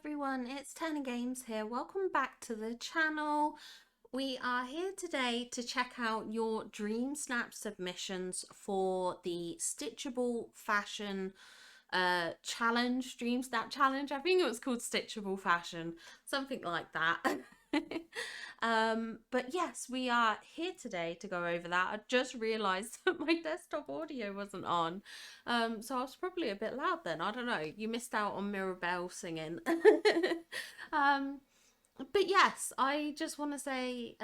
everyone, it's Turner Games here. Welcome back to the channel. We are here today to check out your Dreamsnap submissions for the Stitchable Fashion challenge, Dreamsnap challenge. I think it was called Stitchable Fashion, something like that. But yes, we are here today to go over that. I just realized that my desktop audio wasn't on, so I was probably a bit loud then. I don't know, you missed out on Mirabelle singing. um but yes, I just want to say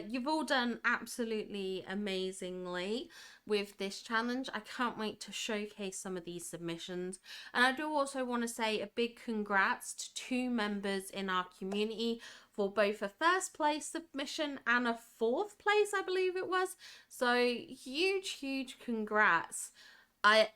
you've all done absolutely amazingly with this challenge. I can't wait to showcase some of these submissions. And I do also want to say a big congrats to two members in our community for both a first place submission and a fourth place, I believe it was. So huge congrats. I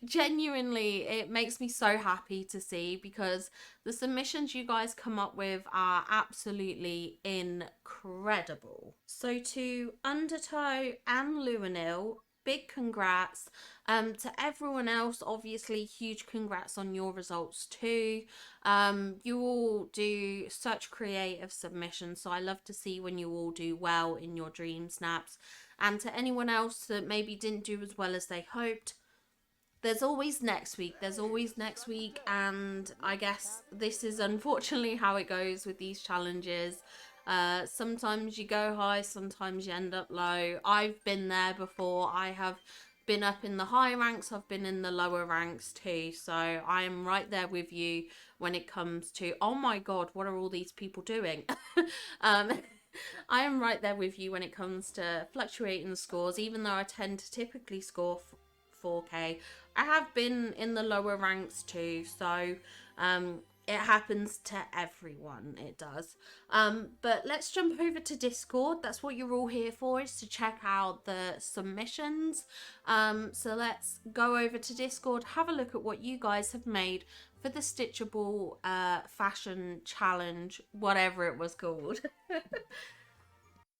genuinely, it makes me so happy to see, because the submissions you guys come up with are absolutely incredible. So to Undertow and Luanil, big congrats. To everyone else, obviously huge congrats on your results too. You all do such creative submissions, so I love to see when you all do well in your dream snaps. And to anyone else that maybe didn't do as well as they hoped, there's always next week. There's always next week, and I guess this is unfortunately how it goes with these challenges. Sometimes you go high, sometimes you end up low. I've been there before. I have been up in the high ranks, I've been in the lower ranks too, so I am right there with you when it comes to, oh my god, what are all these people doing? um I am right there with you when it comes to fluctuating scores, even though I tend to typically score 4K. I have been in the lower ranks too, so it happens to everyone, it does. But let's jump over to Discord. That's what you're all here for, is to check out the submissions. So let's go over to Discord, have a look at what you guys have made for the Stitchable fashion challenge, whatever it was called.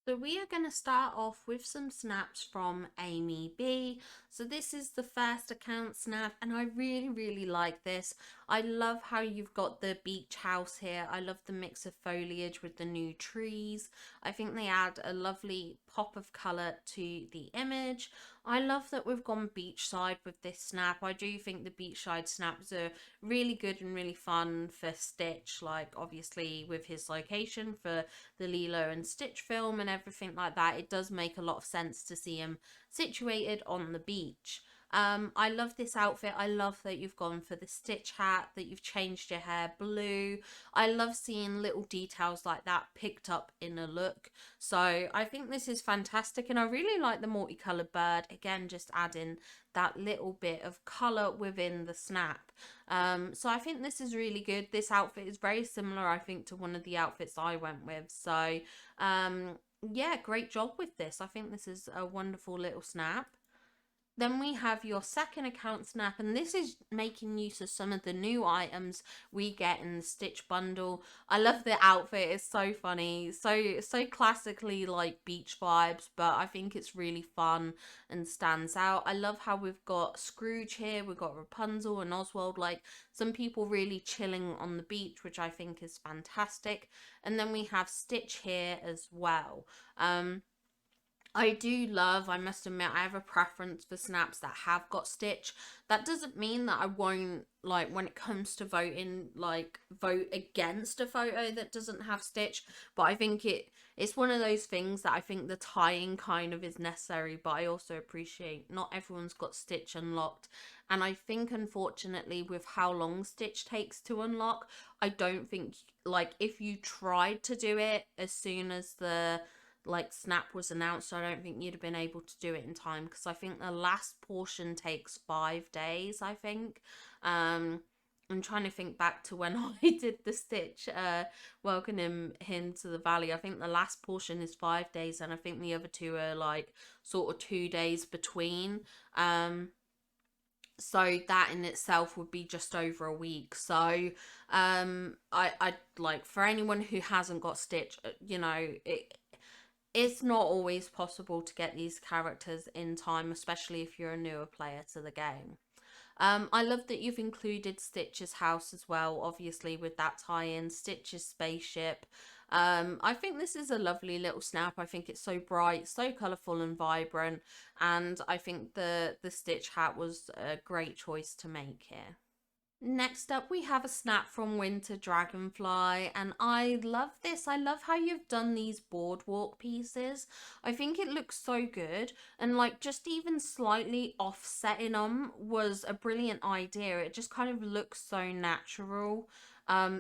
So we are going to start off with some snaps from Amy B. So this is the first account snap, and I really like this. I love how you've got the beach house here. I love the mix of foliage with the new trees. I think they add a lovely pop of colour to the image. I love that we've gone beachside with this snap. I do think the beachside snaps are really good and really fun for Stitch, like obviously with his location for the Lilo and Stitch film and everything like that. It does make a lot of sense to see him situated on the beach. I love this outfit. I love that you've gone for the Stitch hat, that you've changed your hair blue. I love seeing little details like that picked up in a look. So I think this is fantastic, and I really like the multicolored bird. Again, just adding that little bit of color within the snap. So I think this is really good. This outfit is very similar, I think, to one of the outfits I went with. So yeah, great job with this. I think this is a wonderful little snap. Then we have your second account snap, and this is making use of some of the new items we get in the Stitch bundle. I love the outfit, it's so funny, so classically like beach vibes, but I think it's really fun and stands out. I love how we've got Scrooge here, we've got Rapunzel and Oswald, like some people really chilling on the beach, which I think is fantastic. And then we have Stitch here as well. I do love, I must admit, I have a preference for snaps that have got Stitch. That doesn't mean that I won't, like, when it comes to voting, like, vote against a photo that doesn't have Stitch. But I think it's one of those things that I think the tying kind of is necessary. But I also appreciate not everyone's got Stitch unlocked. And I think, unfortunately, with how long Stitch takes to unlock, I don't think, like, if you tried to do it as soon as the like snap was announced, I don't think you'd have been able to do it in time, because I think the last portion takes 5 days, I think. I'm trying to think back to when I did the Stitch welcoming him to the valley. I think the last portion is 5 days, and I think the other two are like sort of 2 days between. So that in itself would be just over a week. So I like, for anyone who hasn't got Stitch, you know, it's not always possible to get these characters in time, especially if you're a newer player to the game. I love that you've included Stitch's house as well, obviously with that tie-in, Stitch's spaceship. I think this is a lovely little snap. I think it's so bright, so colourful and vibrant, and I think the Stitch hat was a great choice to make here. Next up, we have a snap from Winter Dragonfly, and I love this. I love how you've done these boardwalk pieces. I think it looks so good, and like just even slightly offsetting them was a brilliant idea. It just kind of looks so natural.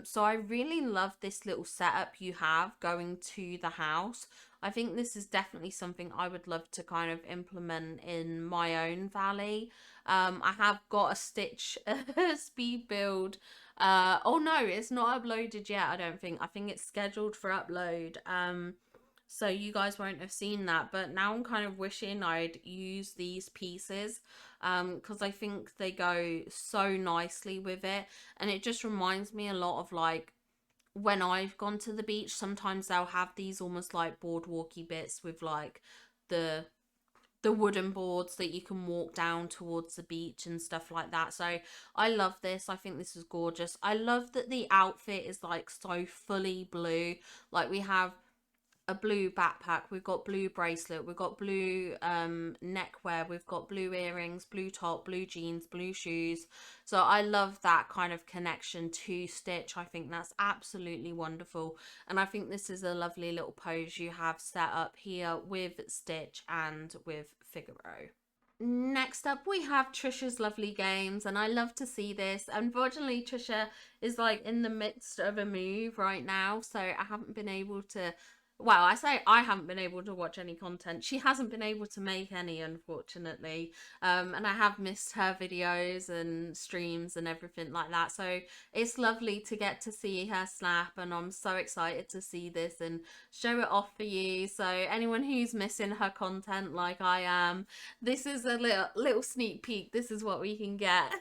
So I really love this little setup you have going to the house. I think this is definitely something I would love to kind of implement in my own valley. I have got a Stitch speed build. Oh no, it's not uploaded yet, I don't think. I think it's scheduled for upload. So you guys won't have seen that, but now I'm kind of wishing I'd use these pieces because I think they go so nicely with it, and it just reminds me a lot of like when I've gone to the beach. Sometimes they'll have these almost like boardwalky bits with like the wooden boards that you can walk down towards the beach and stuff like that. So I love this. I think this is gorgeous. I love that the outfit is like so fully blue. Like we have a blue backpack, we've got blue bracelet, we've got blue neckwear, we've got blue earrings, blue top, blue jeans, blue shoes. So I love that kind of connection to Stitch. I think that's absolutely wonderful, and I think this is a lovely little pose you have set up here with Stitch and with Figaro. Next up, we have Trisha's Lovely Games, and I love to see this. Unfortunately, Trisha is like in the midst of a move right now, so I haven't been able to. Well, I say I haven't been able to watch any content. She hasn't been able to make any, unfortunately. And I have missed her videos and streams and everything like that. So it's lovely to get to see her snap, and I'm so excited to see this and show it off for you. So anyone who's missing her content like I am, this is a little sneak peek. This is what we can get.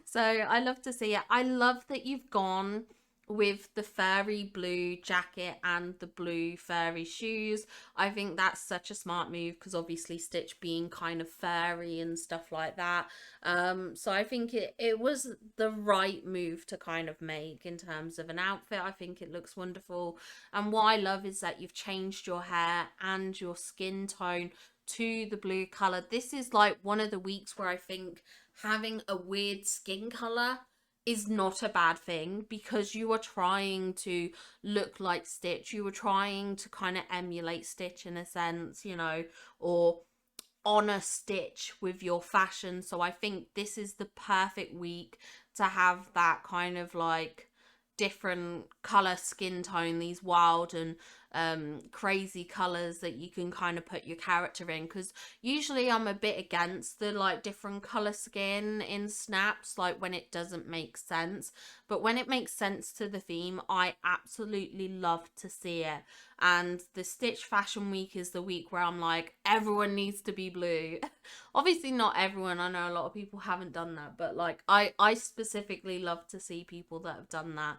So I love to see it. I love that you've gone with the fairy blue jacket and the blue fairy shoes. I think that's such a smart move because obviously Stitch being kind of fairy and stuff like that. So I think it was the right move to kind of make in terms of an outfit. I think it looks wonderful. And what I love is that you've changed your hair and your skin tone to the blue color. This is like one of the weeks where I think having a weird skin color is not a bad thing, because you are trying to look like Stitch. You were trying to kind of emulate Stitch in a sense, you know, or honor Stitch with your fashion. So I think this is the perfect week to have that kind of like different color skin tone, these wild and crazy colors that you can kind of put your character in, because usually I'm a bit against the like different color skin in snaps, like when it doesn't make sense, but when it makes sense to the theme, I absolutely love to see it. And the Stitch Fashion Week is the week where I'm like, everyone needs to be blue. Obviously not everyone, I know a lot of people haven't done that, but like I specifically love to see people that have done that.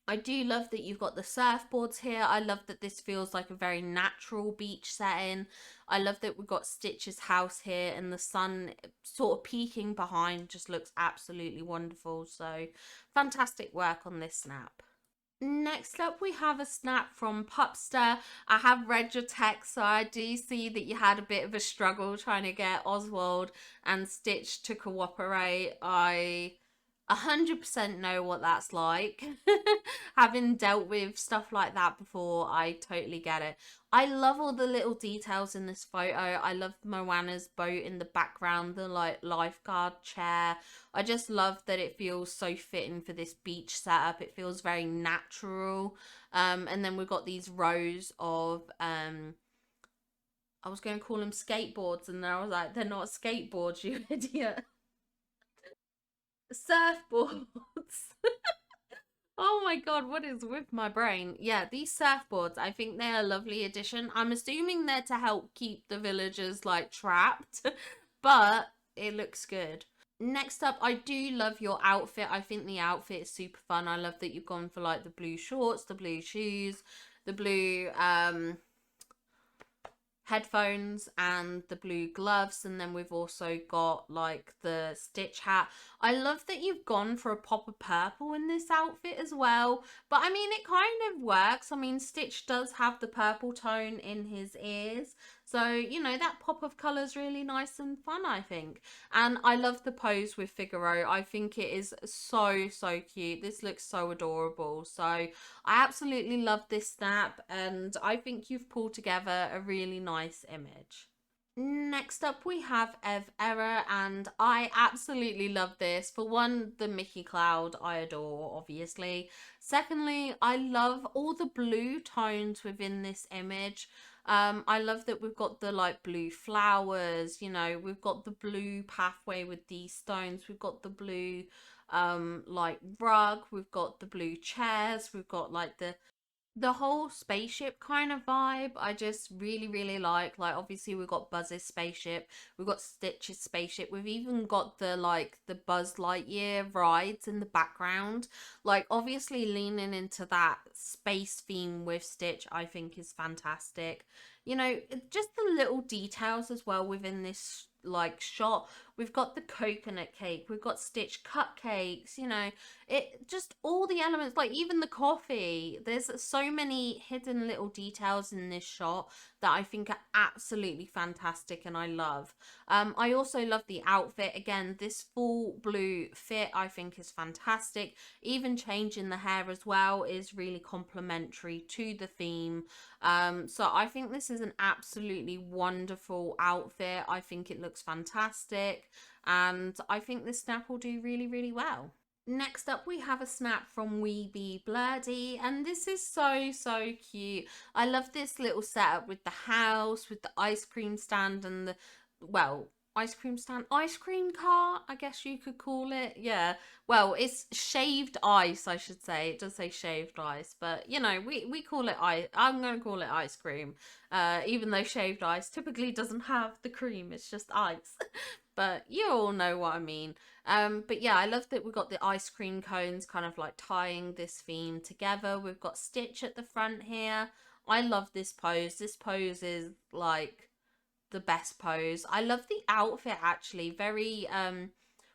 I do love that you've got the surfboards here. I love that this feels like a very natural beach setting. I love that we've got Stitch's house here, and the sun sort of peeking behind just looks absolutely wonderful. So fantastic work on this snap. Next up, we have a snap from Pupster. I have read your text, so I do see that you had a bit of a struggle trying to get Oswald and Stitch to cooperate. I 100% know what that's like. Having dealt with stuff like that before, I totally get it. I love all the little details in this photo. I love Moana's boat in the background, the like lifeguard chair. I just love that it feels so fitting for this beach setup. It feels very natural. And then we've got these rows of I was going to call them skateboards, and then I was like, they're not skateboards, you idiot. Surfboards. Oh my god, what is with my brain? Yeah, these surfboards, I think they're a lovely addition. I'm assuming they're to help keep the villagers like trapped, but it looks good. Next up, I do love your outfit. I think the outfit is super fun. I love that you've gone for like the blue shorts, the blue shoes, the blue headphones and the blue gloves, and then we've also got like the Stitch hat. I love that you've gone for a pop of purple in this outfit as well, but I mean it kind of works. I mean Stitch does have the purple tone in his ears, so you know that pop of color is really nice and fun, I think. And I love the pose with Figaro. I think it is so cute. This looks so adorable. So I absolutely love this snap, and I think you've pulled together a really nice image. Next up, we have Ev Error, and I absolutely love this. For one, the Mickey Cloud I adore, obviously. Secondly, I love all the blue tones within this image. I love that we've got the like blue flowers, you know, we've got the blue pathway with these stones, we've got the blue like rug, we've got the blue chairs, we've got like the whole spaceship kind of vibe. I just really like obviously we've got Buzz's spaceship, we've got Stitch's spaceship, we've even got the like the Buzz Lightyear rides in the background. Like obviously leaning into that space theme with Stitch I think is fantastic. You know, just the little details as well within this like shot. We've got the coconut cake, we've got Stitch cupcakes, you know, it just all the elements, like even the coffee. There's so many hidden little details in this shot that I think are absolutely fantastic and I love. I also love the outfit. Again, this full blue fit I think is fantastic. Even changing the hair as well is really complimentary to the theme. So I think this is an absolutely wonderful outfit. I think it looks fantastic, and I think this snap will do really well. Next up, we have a snap from Weeby Blurdy, and this is so cute. I love this little setup with the house, with the ice cream stand, and the, well, ice cream stand, ice cream cart, I guess you could call it. Yeah, well, it's shaved ice, I should say. It does say shaved ice, but you know, we call it ice. I'm going to call it ice cream, even though shaved ice typically doesn't have the cream, it's just ice. But you all know what I mean. But yeah, I love that we've got the ice cream cones kind of like tying this theme together. We've got Stitch at the front here. I love this pose. This pose is like the best pose. I love the outfit actually. Very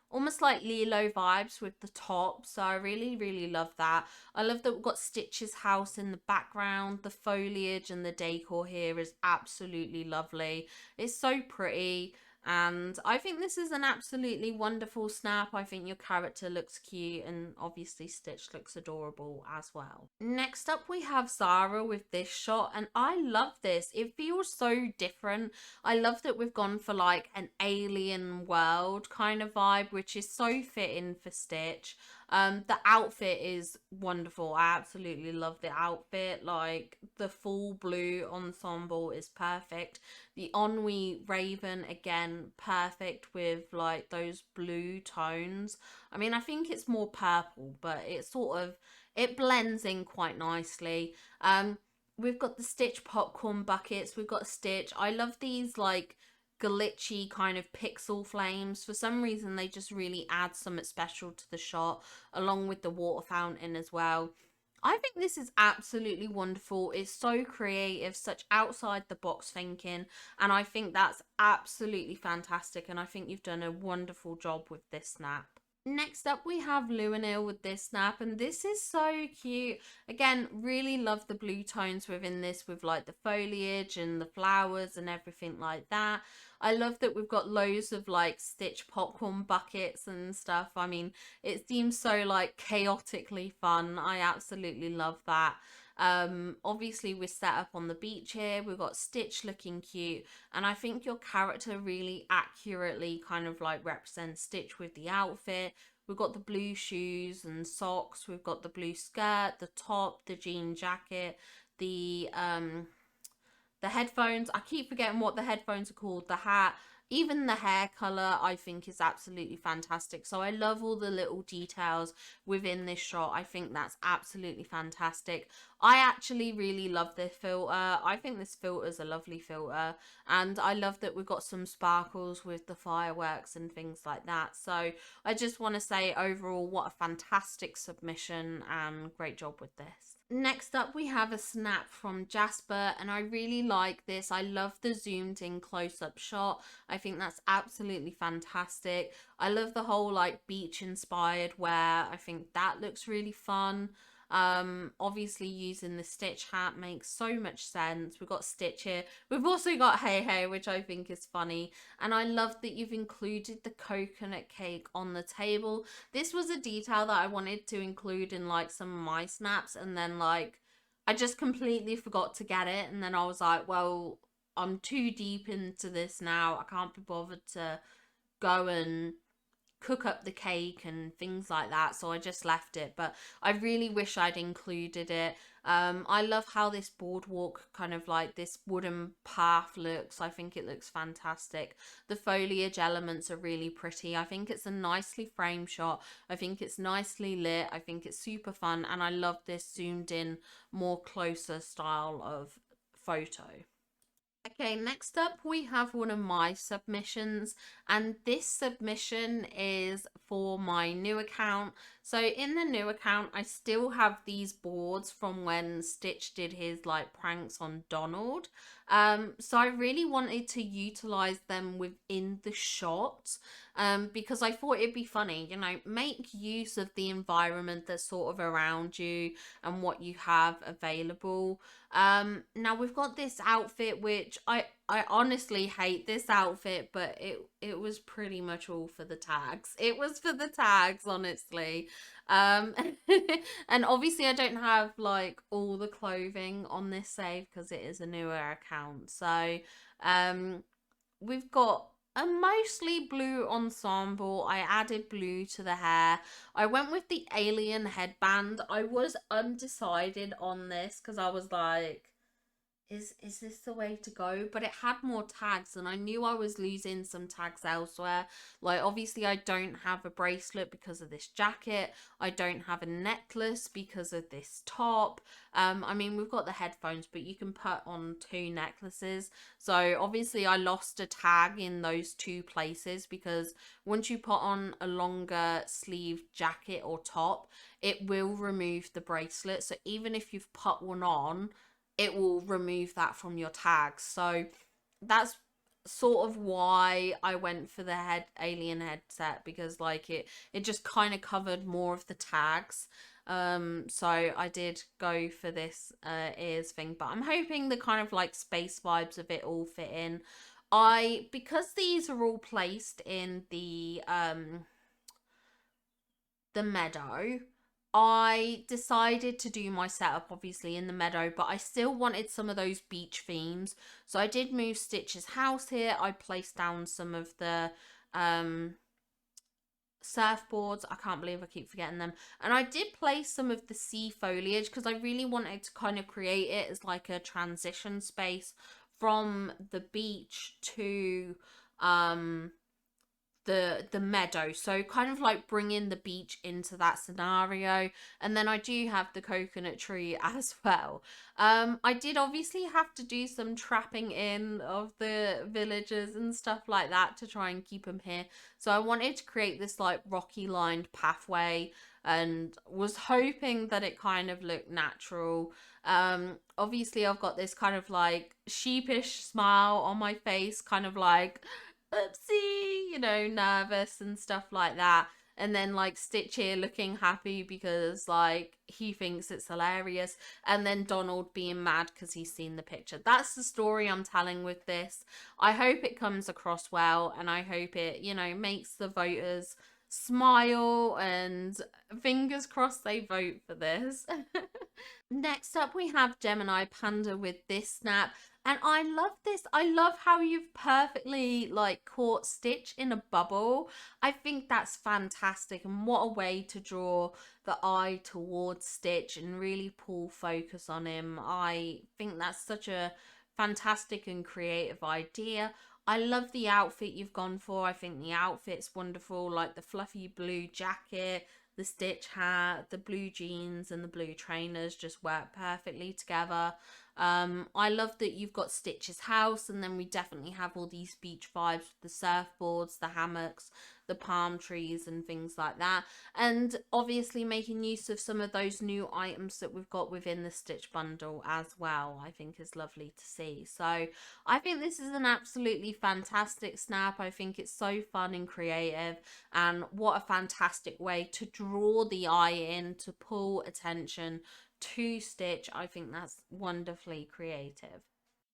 almost like Lilo vibes with the top. So I really love that. I love that we've got Stitch's house in the background. The foliage and the decor here is absolutely lovely. It's so pretty. And I think this is an absolutely wonderful snap. I think your character looks cute, and obviously Stitch looks adorable as well. Next up, we have Zara with this shot, and I love this. It feels so different. I love that we've gone for like an alien world kind of vibe, which is so fitting for Stitch. The outfit is wonderful. I absolutely love the outfit. Like the full blue ensemble is perfect. The Ennui Raven, again, perfect with like those blue tones. I mean, I think it's more purple, but it sort of, it blends in quite nicely. We've got the Stitch popcorn buckets. We've got Stitch. I love these like glitchy kind of pixel flames. For some reason, they just really add something special to the shot, along with the water fountain as well. I think this is absolutely wonderful. It's so creative, such outside the box thinking, and I think that's absolutely fantastic, and I think you've done a wonderful job with this snap. Next up, we have Luanil with this snap, and this is so cute. Again, really love the blue tones within this with like the foliage and the flowers and everything like that. I love that we've got loads of like Stitch popcorn buckets and stuff. I mean, it seems so like chaotically fun. I absolutely love that. Obviously we're set up on the beach here. We've got Stitch looking cute, and I think your character really accurately kind of like represents Stitch with the outfit. We've got the blue shoes and socks, we've got the blue skirt, the top, the jean jacket, the headphones. I keep forgetting what the headphones are called, the hat, even the hair color I think is absolutely fantastic. So I love all the little details within this shot. I think that's absolutely fantastic. I actually really love this filter. I think this filter is a lovely filter, and I love that we've got some sparkles with the fireworks and things like that. So I just want to say overall, what a fantastic submission and great job with this. Next up, we have a snap from Jasper, and I really like this. I love the zoomed in close up shot. I think that's absolutely fantastic. I love the whole like beach inspired wear. I think that looks really fun. Obviously using the Stitch hat makes so much sense. We've got Stitch here. We've also got Hey Hey, which I think is funny. And I love that you've included the coconut cake on the table. This was a detail that I wanted to include in like some of my snaps, and then like I just completely forgot to get it, and then I was like, well, I'm too deep into this now. I can't be bothered to go and cook up the cake and things like that, so I just left it. But I really wish I'd included it. I love how this boardwalk, kind of like this wooden path, looks. I think it looks fantastic. The foliage elements are really pretty. I think it's a nicely framed shot. I think it's nicely lit. I think it's super fun, and I love this zoomed in, more closer style of photo. Okay, next up we have one of my submissions, and this submission is for my new account. So in the new account, I still have these boards from when Stitch did his like pranks on Donald. So I really wanted to utilize them within the shot, because I thought it'd be funny, you know, make use of the environment that's sort of around you and what you have available. Now we've got this outfit, which I honestly hate this outfit, but it was pretty much all for the tags. It was for the tags, honestly. Um, and obviously I don't have like all the clothing on this save because it is a newer account. So, um, we've got a mostly blue ensemble. I added blue to the hair. I went with the alien headband. I was undecided on this because I was like, is this the way to go? But it had more tags, and I knew I was losing some tags elsewhere. Like, obviously I don't have a bracelet because of this jacket. I don't have a necklace because of this top. I mean, we've got the headphones, but you can put on two necklaces. So obviously I lost a tag in those two places, because once you put on a longer sleeve jacket or top, it will remove the bracelet. So even if you've put one on, it will remove that from your tags. So that's sort of why I went for the head alien headset, because like it just kind of covered more of the tags. So I did go for this ears thing, but I'm hoping the kind of like space vibes of it all fit in. I, because these are all placed in the meadow, I decided to do my setup obviously in the meadow, but I still wanted some of those beach themes. So I did move Stitch's house here. I placed down some of the um surfboards. I can't believe I keep forgetting them. And I did place some of the sea foliage because I really wanted to kind of create it as like a transition space from the beach to the meadow, so kind of like bringing the beach into that scenario. And then I do have the coconut tree as well. I did obviously have to do some trapping in of the villagers and stuff like that to try and keep them here. So I wanted to create this like rocky lined pathway, and was hoping that it kind of looked natural. Obviously I've got this kind of like sheepish smile on my face, kind of like oopsie, you know, nervous and stuff like that. And then like Stitch here looking happy because like he thinks it's hilarious. And then Donald being mad because he's seen the picture. That's the story I'm telling with this. I hope it comes across well, and I hope it, you know, makes the voters smile, and fingers crossed they vote for this. Next up, we have Gemini Panda with this snap. And I love this. I love how you've perfectly like caught Stitch in a bubble. I think that's fantastic. And what a way to draw the eye towards Stitch and really pull focus on him. I think that's such a fantastic and creative idea. I love the outfit you've gone for. I think the outfit's wonderful. Like the fluffy blue jacket, the Stitch hat, the blue jeans, and the blue trainers just work perfectly together. I love that you've got Stitch's house, and then we definitely have all these beach vibes with the surfboards, the hammocks, the palm trees, and things like that. And obviously making use of some of those new items that we've got within the Stitch bundle as well, I think is lovely to see. So I think this is an absolutely fantastic snap. I think it's so fun and creative, and what a fantastic way to draw the eye in, to pull attention to Stitch. I think that's wonderfully creative.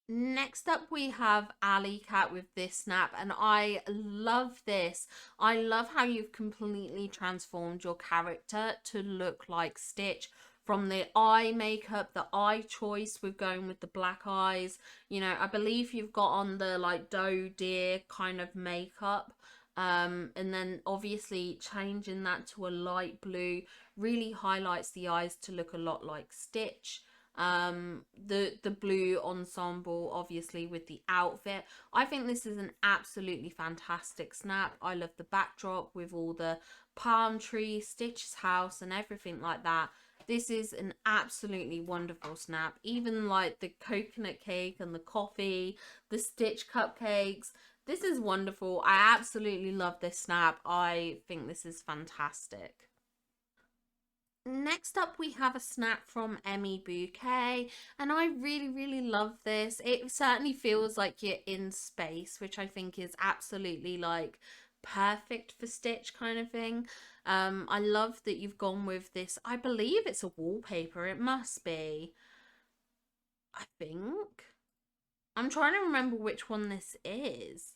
Next up, we have Alley Cat with this snap, and I love this. I love how you've completely transformed your character to look like Stitch. From the eye makeup, the eye choice with going with the black eyes. You know, I believe you've got on the like doe deer kind of makeup. And then obviously changing that to a light blue really highlights the eyes to look a lot like Stitch. The blue ensemble obviously with the outfit, I think this is an absolutely fantastic snap. I love the backdrop with all the palm trees, Stitch's house, and everything like that. This is an absolutely wonderful snap. Even like the coconut cake and the coffee, the Stitch cupcakes, this is wonderful. I absolutely love this snap. I think this is fantastic. Next up, we have a snap from Emmy Bouquet, and I really love this. It certainly feels like you're in space, which I think is absolutely like perfect for Stitch kind of thing. I love that you've gone with this. I believe it's a wallpaper. It must be. I think. I'm trying to remember which one this is.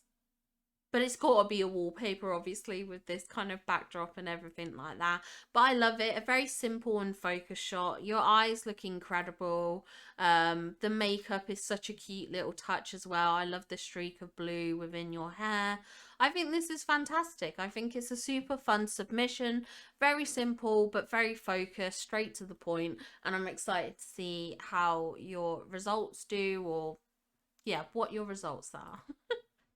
But it's got to be a wallpaper, obviously, with this kind of backdrop and everything like that. But I love it. A very simple and focused shot. Your eyes look incredible. The makeup is such a cute little touch as well. I love the streak of blue within your hair. I think this is fantastic. I think it's a super fun submission. Very simple, but very focused, straight to the point. And I'm excited to see how your results do, or yeah, what your results are.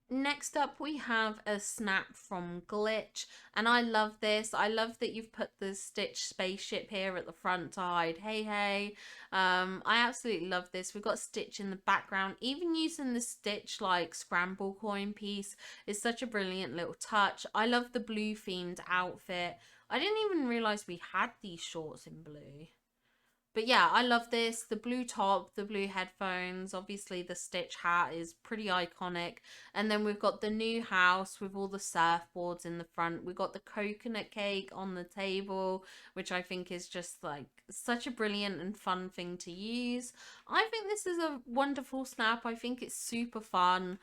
Next up, we have a snap from Glitch, and I love this. I love that you've put the Stitch spaceship here at the front side. Hey, hey. I absolutely love this. We've got Stitch in the background. Even using the Stitch like scramble coin piece is such a brilliant little touch. I love the blue themed outfit. I didn't even realize we had these shorts in blue. But yeah, I love this. The blue top, the blue headphones. Obviously, the Stitch hat is pretty iconic. And then we've got the new house with all the surfboards in the front. We've got the coconut cake on the table, which I think is just like such a brilliant and fun thing to use. I think this is a wonderful snap. I think it's super fun,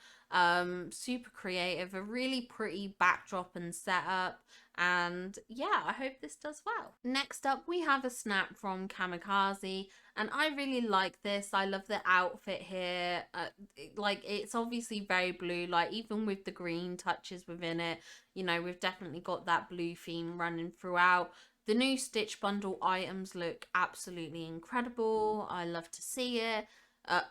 super creative, a really pretty backdrop and setup. And yeah, I hope this does well. Next up, we have a snap from Kamikaze, and I really like this. I love the outfit here. Like, it's obviously very blue, like even with the green touches within it, you know, we've definitely got that blue theme running throughout. The new Stitch bundle items look absolutely incredible. I love to see it.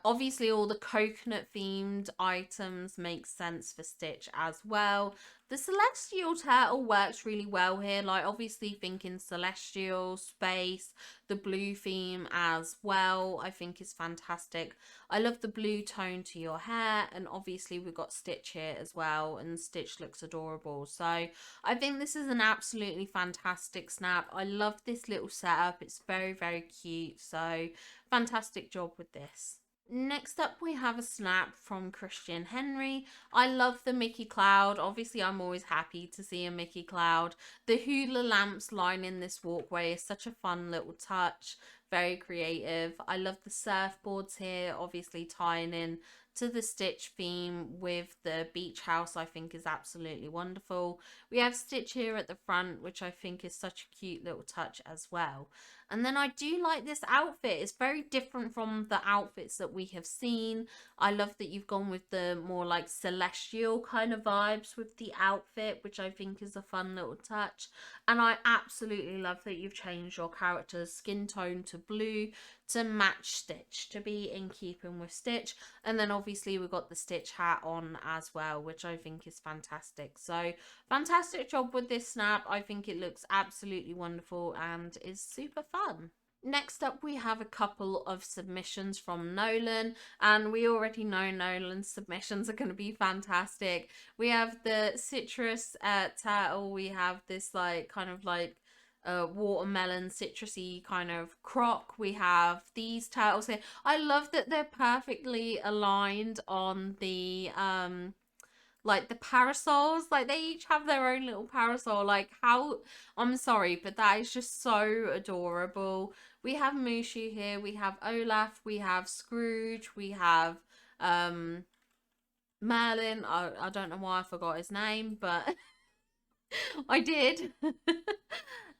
Obviously, all the coconut themed items make sense for Stitch as well. The celestial turtle works really well here. Like, obviously, thinking celestial, space, the blue theme as well, I think is fantastic. I love the blue tone to your hair, and obviously, we've got Stitch here as well, and Stitch looks adorable. So, I think this is an absolutely fantastic snap. I love this little setup, it's very cute. So, fantastic job with this. Next up, we have a snap from Christian Henry. I love the Mickey Cloud. Obviously, I'm always happy to see a Mickey Cloud. The hula lamps lining this walkway is such a fun little touch. Very creative. I love the surfboards here, obviously tying in to the Stitch theme with the beach house, I think is absolutely wonderful. We have Stitch here at the front, which I think is such a cute little touch as well. And then I do like this outfit. It's very different from the outfits that we have seen. I love that you've gone with the more like celestial kind of vibes with the outfit, which I think is a fun little touch. And I absolutely love that you've changed your character's skin tone to blue to match Stitch, to be in keeping with Stitch. And then obviously we've got the Stitch hat on as well, which I think is fantastic. So fantastic job with this snap. I think it looks absolutely wonderful and is super fun. Next up, we have a couple of submissions from Nolan, and we already know Nolan's submissions are going to be fantastic. We have the citrus turtle, we have this like kind of like watermelon citrusy kind of croc. We have these turtles here. I love that they're perfectly aligned on the like the parasols, like they each have their own little parasol. Like how, I'm sorry, but that is just so adorable. We have Mushu here, we have Olaf, we have Scrooge, we have um Merlin. I don't know why I forgot his name, but I did.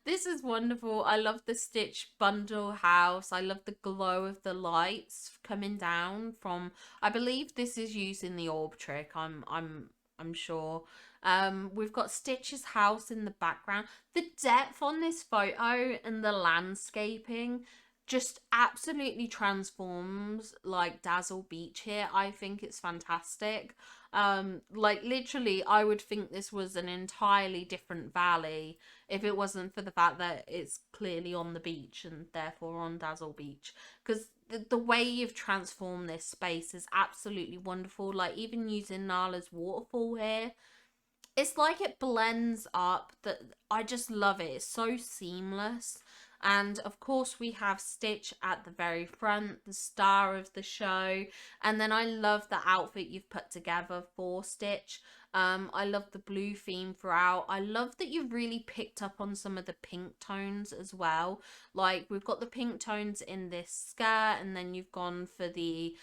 This is wonderful. I love the Stitch bundle house. I love the glow of the lights coming down from, I believe this is using the orb trick. I'm sure. We've got Stitch's house in the background. The depth on this photo and the landscaping just absolutely transforms like Dazzle Beach here. I think it's fantastic. Like literally I would think this was an entirely different valley if it wasn't for the fact that it's clearly on the beach and therefore on Dazzle Beach, because the way you've transformed this space is absolutely wonderful. Like even using Nala's waterfall here, it's like it blends up. That I just love it. It's so seamless. And of course we have Stitch at the very front, the star of the show. And then I love the outfit you've put together for Stitch. I love the blue theme throughout. I love that you've really picked up on some of the pink tones as well. Like we've got the pink tones in this skirt, and then you've gone for the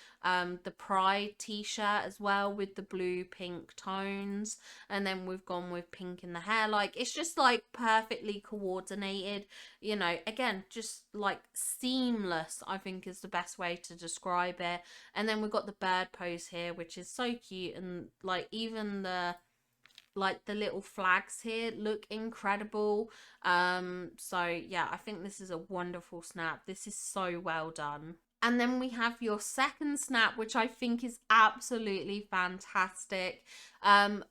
Pride t-shirt as well with the blue pink tones, and then we've gone with pink in the hair. Like it's just like perfectly coordinated, you know, again just like seamless, I think is the best way to describe it. And then we've got the bird pose here, which is so cute, and like even the little flags here look incredible. So yeah, I think this is a wonderful snap. This is so well done. And then we have your second snap, which I think is absolutely fantastic. Um,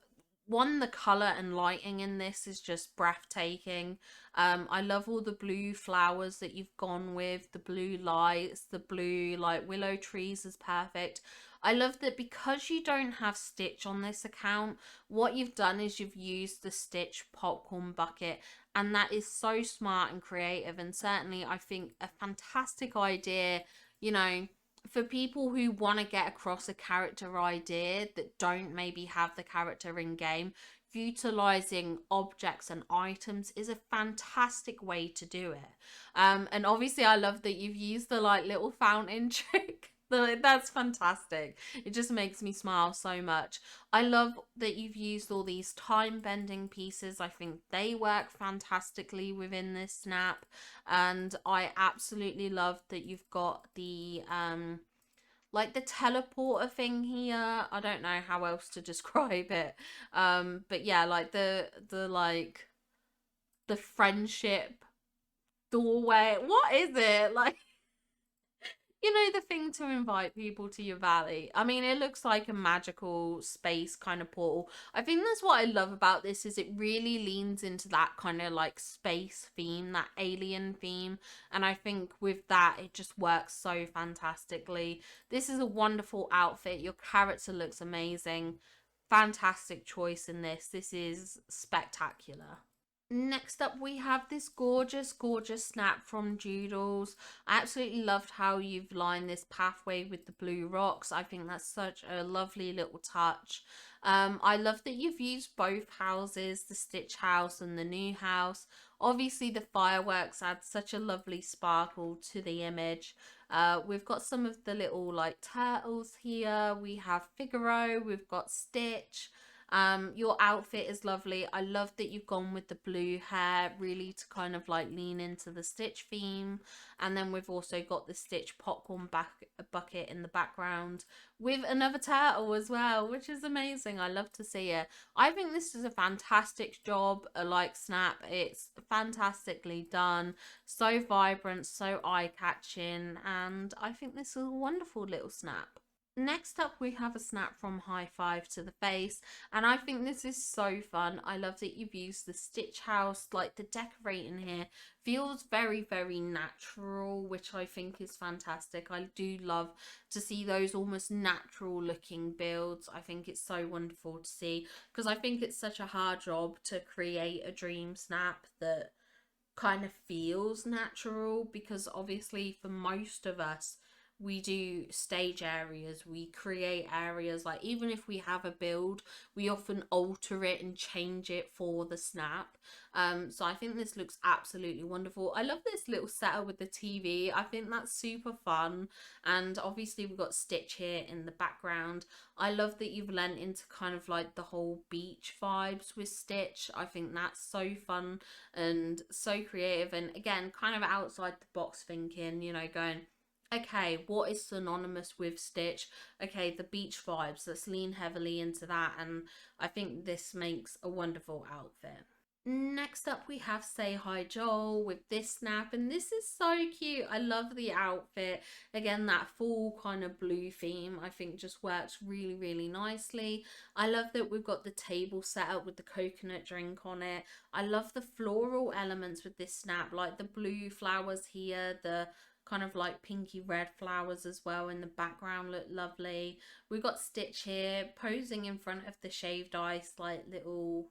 One, the color and lighting in this is just breathtaking. I love all the blue flowers that you've gone with, the blue lights, the blue like willow trees is perfect. I love that because you don't have Stitch on this account, what you've done is you've used the Stitch popcorn bucket, and that is so smart and creative, and certainly I think a fantastic idea, you know, for people who want to get across a character idea that don't maybe have the character in game. Utilizing objects and items is a fantastic way to do it. And obviously I love that you've used the like little fountain trick. That's fantastic. It just makes me smile so much. I love that you've used all these time bending pieces. I think they work fantastically within this snap. And I absolutely love that you've got the like the teleporter thing here. I don't know how else to describe it. But yeah, like the like the friendship doorway. What is it? Like, you know, the thing to invite people to your valley. I mean, it looks like a magical space kind of portal. I think that's what I love about this, is it really leans into that kind of like space theme, that alien theme. And I think with that, it just works so fantastically. This is a wonderful outfit. Your character looks amazing. Fantastic choice in this. This is spectacular. Next up, we have this gorgeous, gorgeous snap from Doodles. I absolutely loved how you've lined this pathway with the blue rocks. I think that's such a lovely little touch. I love that you've used both houses, the Stitch house and the new house. Obviously, the fireworks add such a lovely sparkle to the image. We've got some of the little like turtles here. We have Figaro, we've got Stitch. Your outfit is lovely. I love that you've gone with the blue hair, really to kind of like lean into the Stitch theme. And then we've also got the Stitch popcorn bucket in the background with another turtle as well, which is amazing. I love to see it. I think this is a fantastic job, like snap. It's fantastically done, so vibrant, so eye-catching, and I think this is a wonderful little snap. Next up, we have a snap from High Five to the Face, and I think this is so fun. I love that you've used the Stitch House, like the decorating here feels very, very natural, which I think is fantastic. I do love to see those almost natural looking builds. I think it's so wonderful to see because I think it's such a hard job to create a dream snap that kind of feels natural, because obviously for most of us we do stage areas, we create areas, like even if we have a build we often alter it and change it for the snap. So I think this looks absolutely wonderful. I love this little setup with the TV. I think that's super fun, and obviously we've got Stitch here in the background. I love that you've lent into kind of like the whole beach vibes with Stitch. I think that's so fun and so creative, and again kind of outside the box thinking, you know, going, okay, what is synonymous with Stitch? Okay, the beach vibes, let's lean heavily into that, and I think this makes a wonderful outfit. Next up, we have Say Hi Joel with this snap, and this is so cute. I love the outfit. Again, that full kind of blue theme I think just works really, really nicely. I love that we've got the table set up with the coconut drink on it. I love the floral elements with this snap, like the blue flowers here, the kind of like pinky red flowers as well in the background look lovely. We've got Stitch here posing in front of the shaved ice, like little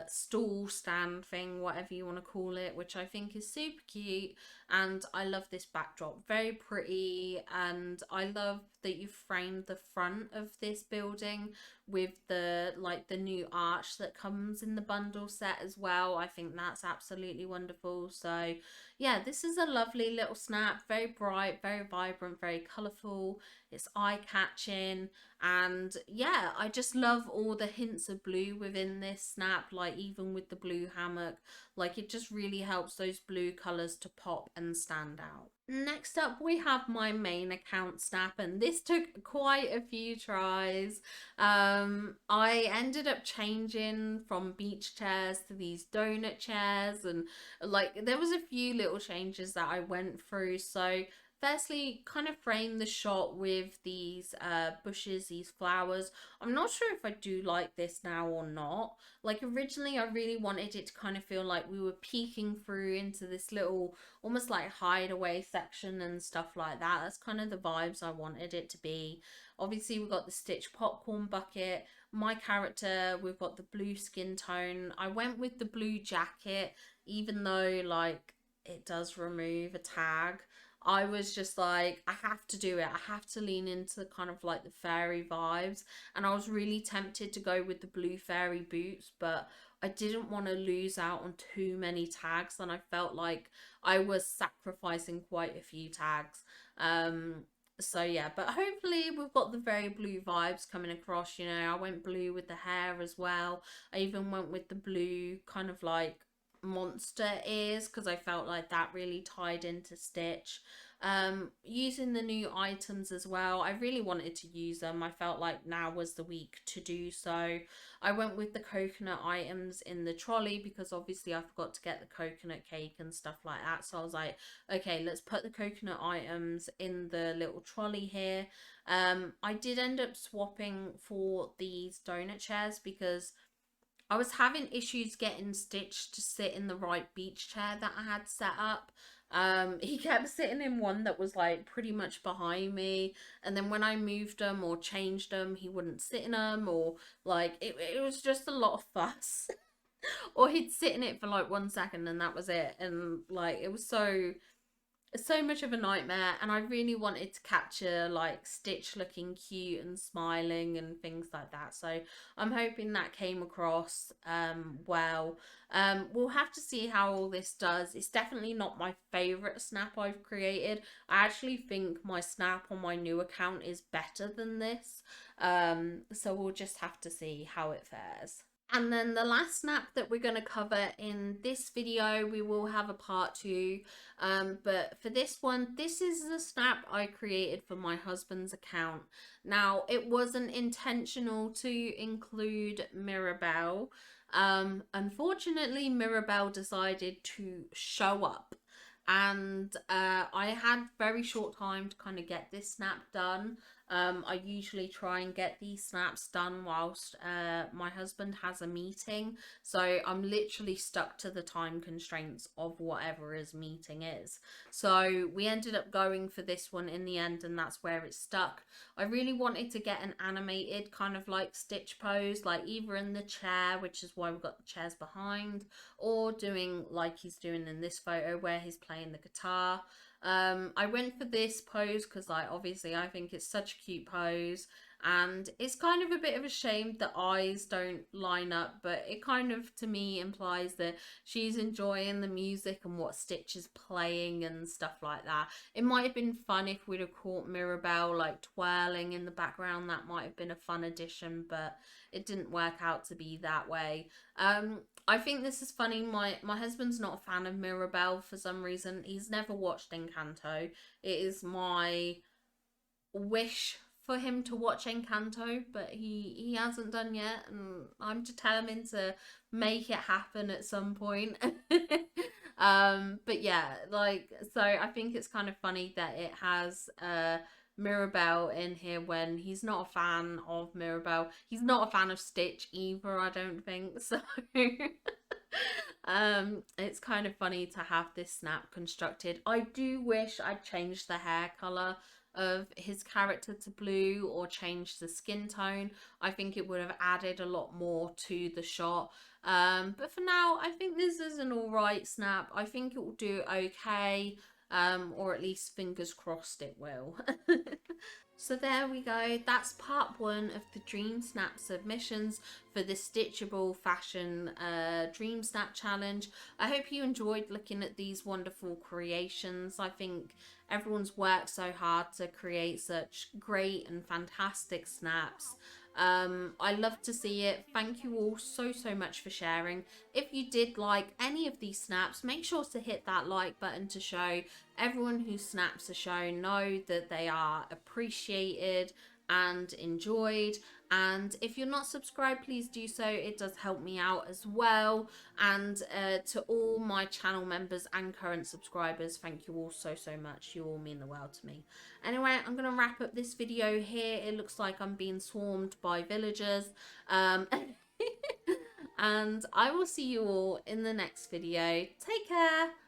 stool stand thing, whatever you want to call it, which I think is super cute. And I love this backdrop, very pretty, and I love that you framed the front of this building with the like the new arch that comes in the bundle set as well. I think that's absolutely wonderful. So yeah, this is a lovely little snap, very bright, very vibrant, very colorful. It's eye-catching, and yeah, I just love all the hints of blue within this snap, like even with the blue hammock, like it just really helps those blue colors to pop and stand out. Next up, we have my main account snap, and this took quite a few tries. I ended up changing from beach chairs to these donut chairs, and like there was a few little changes that I went through. So firstly, kind of frame the shot with these bushes, these flowers. I'm not sure if I do like this now or not. Like originally I really wanted it to kind of feel like we were peeking through into this little almost like hideaway section and stuff like that. That's kind of the vibes I wanted it to be. Obviously we've got the Stitch popcorn bucket. My character, we've got the blue skin tone. I went with the blue jacket, even though like it does remove a tag. I was just like, I have to do it. I have to lean into kind of like the fairy vibes. And I was really tempted to go with the blue fairy boots, but I didn't want to lose out on too many tags. And I felt like I was sacrificing quite a few tags. So yeah, but hopefully we've got the very blue vibes coming across. You know, I went blue with the hair as well. I even went with the blue kind of like monster ears because I felt like that really tied into Stitch. Using the new items as well, I really wanted to use them. I felt like now was the week to do so. I went with the coconut items in the trolley because obviously I forgot to get the coconut cake and stuff like that, so I was like, okay, let's put the coconut items in the little trolley here. I did end up swapping for these donut chairs because I was having issues getting Stitch to sit in the right beach chair that I had set up. He kept sitting in one that was like pretty much behind me, and then when I moved him or changed him, he wouldn't sit in them, or like it was just a lot of fuss. Or he'd sit in it for like 1 second and that was it, and like it was so much of a nightmare, and I really wanted to capture like Stitch looking cute and smiling and things like that, so I'm hoping that came across well. We'll have to see how all this does. It's definitely not my favorite snap I've created. I actually think my snap on my new account is better than this, so we'll just have to see how it fares. And then the last snap that we're going to cover in this video, we will have a part two. But for this one, this is the snap I created for my husband's account. Now, it wasn't intentional to include Mirabelle. Unfortunately, Mirabelle decided to show up. And I had very short time to kind of get this snap done. I usually try and get these snaps done whilst my husband has a meeting, so I'm literally stuck to the time constraints of whatever his meeting is. So we ended up going for this one in the end, and that's where it stuck. I really wanted to get an animated kind of like stitch pose, like either in the chair, which is why we've got the chairs behind, or doing like he's doing in this photo where he's playing the guitar. I went for this pose because, like, obviously I think it's such a cute pose, and it's kind of a bit of a shame the eyes don't line up, but it kind of to me implies that she's enjoying the music and what Stitch is playing and stuff like that. It might have been fun if we'd have caught Mirabelle like twirling in the background. That might have been a fun addition, but it didn't work out to be that way. I think this is funny. My husband's not a fan of Mirabelle for some reason. He's never watched Encanto. It is my wish for him to watch Encanto, but he hasn't done yet, and I'm determined to make it happen at some point. But yeah, like, so I think it's kind of funny that it has Mirabelle in here when he's not a fan of Mirabelle. He's not a fan of Stitch either, I don't think. So it's kind of funny to have this snap constructed. I do wish I'd changed the hair color of his character to blue or changed the skin tone. I think it would have added a lot more to the shot. But for now, I think this is an alright snap. I think it will do okay, or at least fingers crossed it will. So there we go. That's part one of the Dream Snap submissions for the Stitchable Fashion Dream Snap Challenge. I hope you enjoyed looking at these wonderful creations. I think everyone's worked so hard to create such great and fantastic snaps. I love to see it. Thank you all so much for sharing. If you did like any of these snaps, make sure to hit that like button to show everyone whose snaps are shown know that they are appreciated and enjoyed. And if you're not subscribed, please do so. It does help me out as well. And to all my channel members and current subscribers, thank you all so much. You all mean the world to me. Anyway, I'm going to wrap up this video here. It looks like I'm being swarmed by villagers. And I will see you all in the next video. Take care.